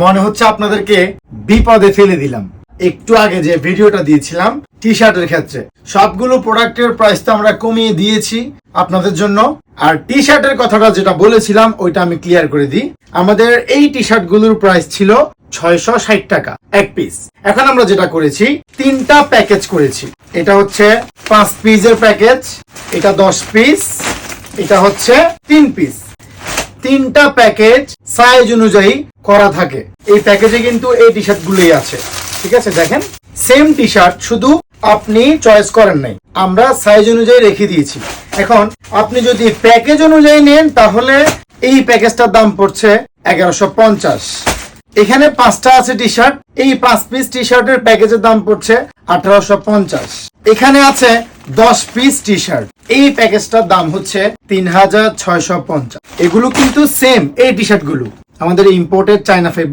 মনে হচ্ছে আপনাদেরকে বিপদে ফেলে দিলাম। একটু আগে যে ভিডিওটা দিয়েছিলাম টি শার্টের ক্ষেত্রে, সবগুলো প্রোডাক্টের প্রাইস তো আমরা কমিয়ে দিয়েছি আপনাদের জন্য। আর টি শার্টের কথাটা যেটা বলেছিলাম ওইটা আমি ক্লিয়ার করে দিই। আমাদের এই টি শার্ট গুলোর প্রাইস ছিল 660 টাকা এক পিস। এখন আমরা যেটা করেছি, 3টা প্যাকেজ করেছি। এটা হচ্ছে 5 পিসের প্যাকেজ, এটা 10 পিস, এটা হচ্ছে 3 পিস। 3টা প্যাকেজ সাইজ অনুযায়ী করা থাকে। এই প্যাকেজে কিন্তু এই টি শার্ট গুলোই আছে, ঠিক আছে? দেখেন, সেম টি শার্ট, শুধু আপনি চয়েস করেন নাই, আমরা সাইজ অনুযায়ী রেখে দিয়েছি। এখন আপনি যদি প্যাকেজ অনুযায়ী নেন তাহলে এই প্যাকেজটার দাম পড়ছে 1150। এখানে 5টা আছে টি শার্ট, এই 5 পিস টি শার্টের প্যাকেজের দাম পড়ছে 1850। এখানে আছে 10 পিস টি শার্ট, এই প্যাকেজটার দাম হচ্ছে 3650। এগুলো কিন্তু সেম, এই টি শার্ট গুলো আমাদের ইম্পোর্টেড চায়না ফেব্রিক